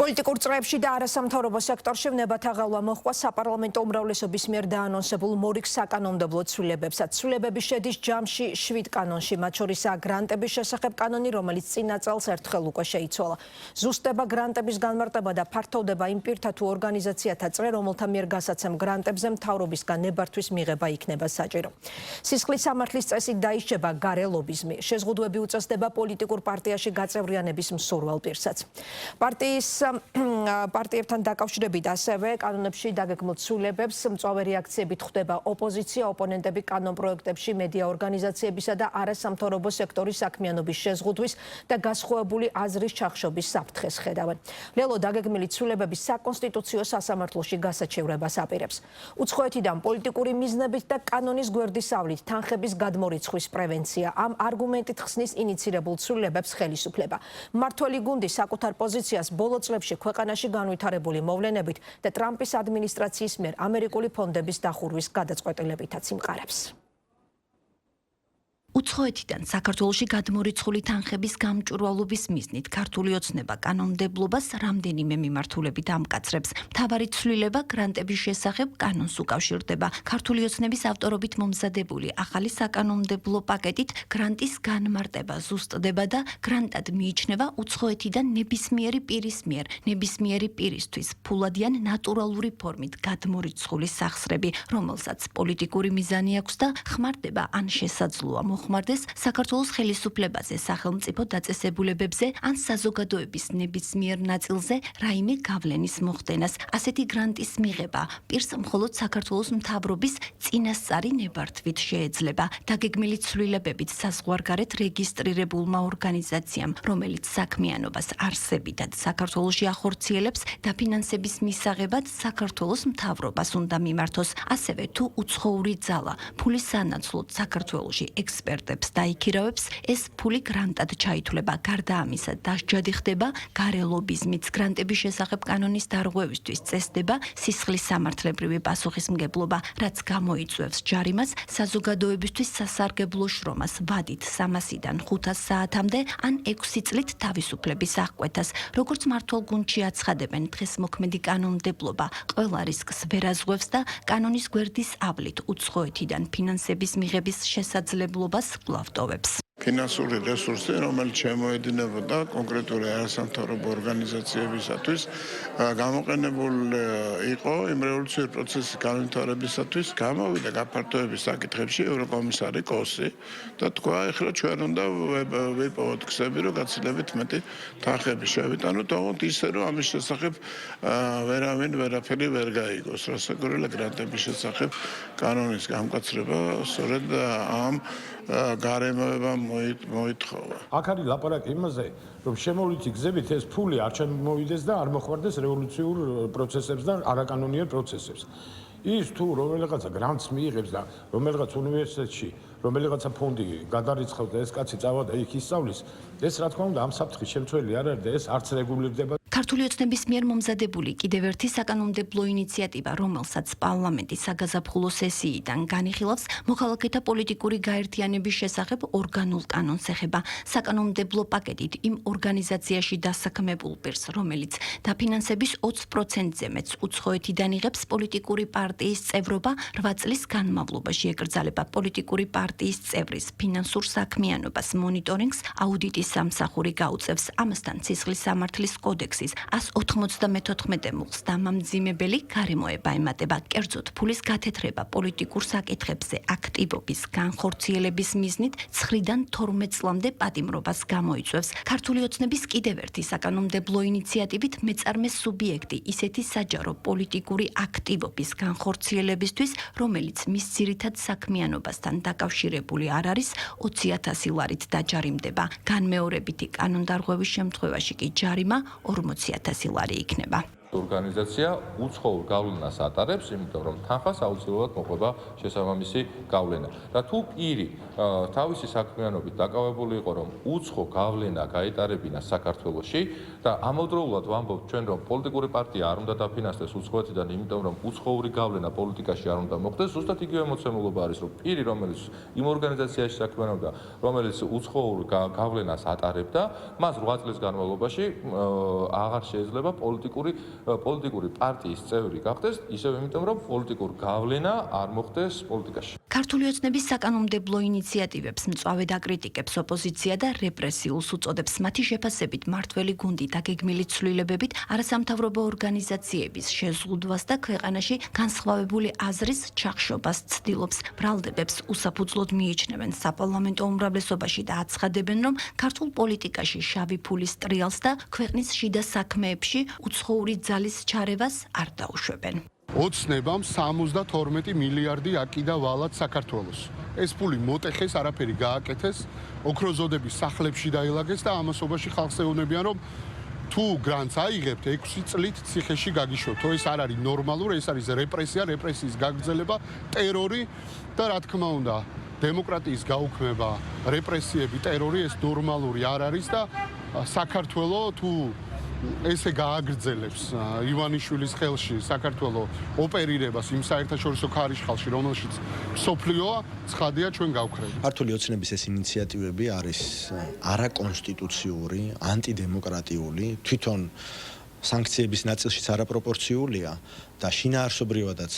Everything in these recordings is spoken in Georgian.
პოლიტიკურ წრეებში და არასამთავრობო სექტორში ვნებათა ღალვა მოჰყვა საპარლამენტო უმრავლესობის მიერ დაანონსებულ მორიგ საკანონმდებლო ცვლილებებსაც. ცვლილებები შედის ჯამში 7 კანონში, მათ შორისაა გრანტების შესახებ კანონი, რომელიც წინა წელს ერთხელ უკვე შეიცვალა. ზუსტება გრანტების განმარტება და ფართოვდება იმ პირთა თუ ორგანიზაციათა წრე, რომელთა მიერ გასაცემ გრანტებზე მთავრობისგან ნებართვის მიღება იქნება საჭირო. სისხლის სამართლის წესით დაიშჩება გარე ლობიზმი. შეზღუდვები უწესდება პოლიტიკურ პარტიაში გაწევრიანების მსურვალ პირსაც. პარტიებთან დაკავშირებით ასევე კანონებში დაგეგმილ ცვლილებებს მწვავე რეაქციებით ხვდება ოპოზიცია, ოპონენტები კანონ პროექტებში მედია ორგანიზაციებისა და არასამთავრობო სექტორის საქმიანობის შეზღუდვის და გასხოვებული აზრის ჩახშობის საფრთხეს ხედავენ. ლელო დაგეგმილი ცვლილებები საკონსტიტუციო სასამართლოში გასაჩევრებას აპირებს. უცხოეთიდან პოლიტიკური მიზნებით და კანონის გვერდისავლით თანხების გადმორიცხვის პრევენცია ამ არგუმენტით ხსნის ინიცირებულ ცვლილებებს ხელისუფლება. მმართველი გუნდი საკუთარ პოზიციას ბოლო წლებში ქვეყანაში განვითარებული მოვლენებით და ტრამპის ადმინისტრაციის მიერ ამერიკული ფონდების დახურვის გადაწყვეტილებითაც იმყარებს. უცხოეთიდან საქართველოში გადმორიცხული თანხების გამჭვირვალობის მიზნით ქართული ოცნება კანონმდებლობას რამდენიმე მიმართულებით ამკაცრებს. მთავარი ცვლილება გრანტების შესახებ კანონს უკავშირდება. ქართული ოცნების ავტორობით მომზადებული ახალი საკანონმდებლო პაკეტით გრანტის განმარტება ზუსტდება და გრანტად მიიჩნევა უცხოეთიდან ნებისმიერი პირის მიერ, ნებისმიერი პირისთვის ფულადი ან ნატურალური ფორმით გადმორიცხული სახსრები, რომელსაც პოლიტიკური მიზანი აქვს და ხმარდება ან შესაძლოა მოხმარდეს საქართველოს ხელისუფლებაზე, სახელმწიფო დაწესებულებებზე ან საზოგადოების ნებისმიერ ნაწილზე რაიმე გავლენის მოხდენას. ასეთი გრანტის მიღება პირს მხოლოდ საქართველოს მთავრობის წინასწარი ნებართვით შეეძლება. დაგეგმილი ცვლილებებით საზღვარგარეთ რეგისტრირებულმა ორგანიზაციამ, რომელიც საქმიანობას არსებითად საქართველოში ახორციელებს, დაფინანსების მისაღებად საქართველოს მთავრობას უნდა მიმართოს. ასევე თუ უცხოური ძალა ფულის სანაცვლოდ საქართველოში ექსპერტებს დაიქირავებს, ეს ფული გრანტად ჩაითვლება. გარდა ამისა, დასჯადი ხდება გარე ლობიზმით. გრანტების შესახებ კანონის დარღვევისთვის წესდება სისხლის სამართლებრივი პასუხისმგებლობა, რაც გამოიწვევს ჯარიმას, საზოგადოებისთვის სასარგებლო შრომას, ვადით 300-დან 500 საათამდე ან 6 წლით თავისუფლების აღკვეთას. როგორც მმართველ გუნდში აცხადებენ, დღეს მოქმედი კანონმდებლობა ყველა რისკს ვერაზღვევს და კანონის გვერდის ავლით უცხოეთიდან ფინანსების მიღების შესაძლებლობას გლავტოვებს. ფინანსური რესურსი, რომელიც შემოედინებოდა კონკრეტული არასამთავრობო ორგანიზაციებისათვის, გამოყენებული იყო იმ რევოლუციური პროცესის განვითარებისათვის, გამოვიდა გაფართოების საკითხებში ევროკომისარი კოსი და თქვა, ეხლა ჩვენ უნდა ვიპოვოთ ქსები, რომ გაცილებით მეტი თანხები შევიტანოთ, თუმცა ისე რომ ამის შესახებ ვერავინ ვერაფერი ვერ გაიგოს. რასაკვირველია გრანტების შესახებ კანონის გამკაცრება სწორედ ამ გარემოებამ მოითხოვა. აქ არის ლაპარაკი იმაზე, რომ შემოვლითი გზებით ეს ფული არ ჩამოვიდეს და არ მოხმარდეს რევოლუციურ პროცესებს და არაკანონიერ პროცესებს. ის თუ რომელიღაცა გრანტს მიიღებს და რომელიღაც უნივერსიტეტში, რომელიღაცა ფონდი გადარიცხავს და ეს კაცი წავა და იქ ისწავლის, ეს რა თქმა უნდა ამ საფრთხის შემცველი არ არის და ეს არც რეგულირდება. ქართული ოცნების მიერ მომზადებული კიდევ ერთი საკანონმდებლო ინიციატივა, რომელსაც პარლამენტის საგაზაფხულო სესიიდან განიხილავს, მოქალაქეთა პოლიტიკური გაერთიანების შესახებ ორგანულ კანონს ეხება. საკანონმდებლო პაკეტით იმ ორგანიზაციაში დასაქმებულ პირს, რომელიც დაფინანსების 20%-ზე მეტს უცხოეთიდან იღებს, პოლიტიკური პარტიის წევრობა 8 წლის განმავლობაში ეკრძალება. პოლიტიკური პარტიის წევრის ფინანსურ საქმიანობას მონიტორინგს აუდიტის სამსახური გაუწევს. ამასთან სისხლის სამართლის კოდექსის 194 მუხლს დამამძიმებელი გარემოება ემატება. კერძოდ, ფულის გათეთრება პოლიტიკურ საკითხებზე აქტივობის განხორციელების მიზნით 9-დან 12 წლამდე პატიმრობას გამოიწვევს. ქართული ოცნების კიდევ ერთი საკანონმდებლო ინიციატივით მეწარმე სუბიექტი ისეთი საჯარო პოლიტიკური აქტივობის განხორციელებისთვის, რომელიც მის ძირითად საქმიანობასთან დაკავშირებული არ არის, 20,000 ლარით დაჯარიმდება. განმეორებითი კანონდარღვევის შემთხვევაში კი ჯარიმა 40,000 ლარი იქნება. ორგანიზაცია უცხოურ გავლენას ატარებს, იმიტომ რომ თანხას აუცილებლად მოყვება შესაბამისი გავლენა. და თუ პირი თავისი საქმიანობით დაკავებული იყო, რომ უცხო გავლენა გაეტარებინა საქართველოში და ამავდროულად ვამბობთ ჩვენ, რომ პოლიტიკური პარტია არ უნდა დაფინანსდეს უცხოეთიდან, იმიტომ რომ უცხოური გავლენა პოლიტიკაში არ უნდა მოხდეს, ზუსტად იგივე მოცემულობა არის, რომ პირი, რომელიც იმ ორგანიზაციაში საქმიანობდა, რომელიც უცხოურ გავლენას ატარებდა, მას 8 წლის განმავლობაში აღარ შეიძლება პოლიტიკური პარტიის წევრი გახდეს, ისევ იმიტომ რომ პოლიტიკურ გავლენა არ მოხდეს პოლიტიკაში. ქართული ოცნების საკანონმდებლო ინიციატივებს მწვავე დაკრიტიკებს ოპოზიცია და რეპრესიულს უწოდებს. მათი შეფასებით მართველი გუნდი და გეგმილი ცვლილებებით არასამთავრობო ორგანიზაციების შეზღუდვას და ქვეყანაში განსხვავებული აზრის ჩახშობას ცდილობს. ბრალდებებს უსაფუძვლოდ მიიჩნევენ საპარლამენტო უმრავლესობაში და აცხადებენ, რომ ქართულ პოლიტიკაში შავი ფულის ტრიალს და ქვეყნის შიდა საქმეებში უცხოური ძალის ჩარევას არ დაუშვებენ. ოცნებამ 72 მილიარდი აკიდა ვალად საქართველოს. ეს ფული მოტეხეს, არაფერი გააკეთეს, ოქროზოდების სახლებში დაილაგეს და ამასობაში ხალხს ეუბნებიან, რომ თუ გრანტს აიღებთ 6 წლით ციხეში გაგიშვებთ. ეს არ არის ნორმალური, ეს არის რეპრესია, რეპრესიის გაგრძელება, ტერორი და რა თქმა უნდა, დემოკრატიის გაუქმება, რეპრესიები, ტერორი ეს ნორმალური არ არის და საქართველოს თუ ესე გააგრძელებს ივანიშვილის ხელში საქართველოს ოპერირებას იმ საერთაშორისო ქარიშხალში, რომელშიც სოფლიოა, ცხადია ჩვენ გავქრებით. ქართული ოცნების ეს ინიციატივები არის არაკონსტიტუციური, ანტიდემოკრატიული, თვითონ სანქციების ნაწილშიც არაპროპორციულია და შინაარსობრივადაც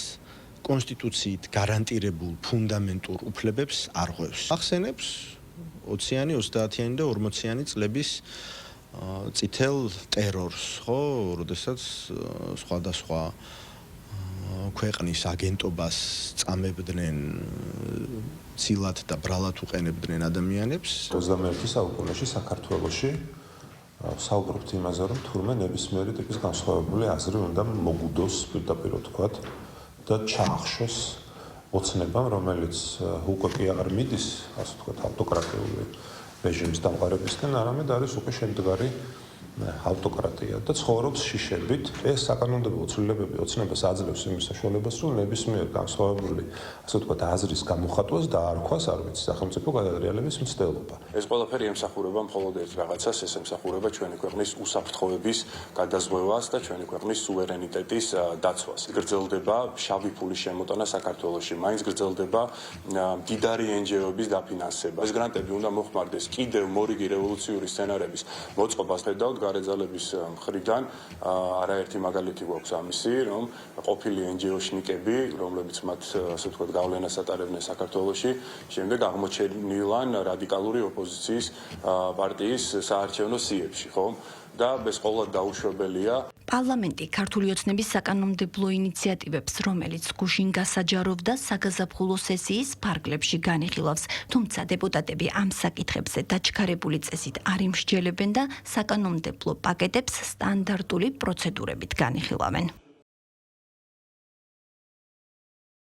კონსტიტუციით გარანტირებულ ფუნდამენტურ უფლებებს არ ღვევს. ახსენებს 20-იანი, 30-იანი და 40-იანი წლების წითელ ტერორს, ხო, როდესაც სხვადასხვა ქვეყნის აგენტობას წამებდნენ, ცილად და ბრალად უყენებდნენ ადამიანებს. 21 საუკუნეში საქართველოში საუბრობთ იმაზე, რომ თურმე ნებისმიერი ტიპის განსხვავებული აზრი უნდა მოგუდოს, პირდაპირ ვთქვათ, და ჩაახშოს ოცნებამ, რომელიც უკვე კი აღარ მიდის, ასე ვთქვათ, ავტოკრატიული რეჟიმის დამყარებისკენ, არამედ არის უკვე შემდგარი ავტოკრატია და ცხოვრობს შიშებით. ეს საკანონმდებლო ცვლილებები ოცნებას აძლევს იმის საშუალებას, რომ ნებისმიერ განსხვავებული, ასე ვთქვათ, აზრის გამოხატვას და არქვას არ ვიცი სახელმწიფო გადატრიალების მცდელობა. ეს ყველაფერი ემსახურება მხოლოდ ერთ რაღაცას, ეს ემსახურება ჩვენი ქვეყნის უსაფრთხოების გადაზღვევას და ჩვენი ქვეყნის სუვერენიტეტის დაცვას. გრძელდება შავი ფულის შემოტანა საქართველოში, მაინც გრძელდება მდიდარი NGO-ების დაფინანსება. ეს გრანტები უნდა მოხმარდეს კიდევ მორიგი რევოლუციური სცენარების მოწყობას ხედავთ გარეგზალების მხრიდან. არაერთი მაგალითი გვაქვს ამისი, რომ ყოფილი NGO-შნიკები, რომლებიც მათ ასე ვთქვათ გავლენას ატარებდნენ საქართველოში, შემდეგ აღმოჩენილან რადიკალური ოპოზიციის პარტიის საარჩევნო სიებში, ხო? და ეს ყოველად დაუშვებელია. პარლამენტი ქართული ოცნების საკანონმდებლო ინიციატივებს, რომელიც გუშინ გასაჯაროვდა საგაზაფხულო სესიის ფარგლებში განიხილავს, თუმცა დეპუტატები ამ საკითხებზე დაჩქარებული წესით არ იმსჯელებენ და საკანონმდებლო პაკეტებს სტანდარტული პროცედურებით განიხილავენ.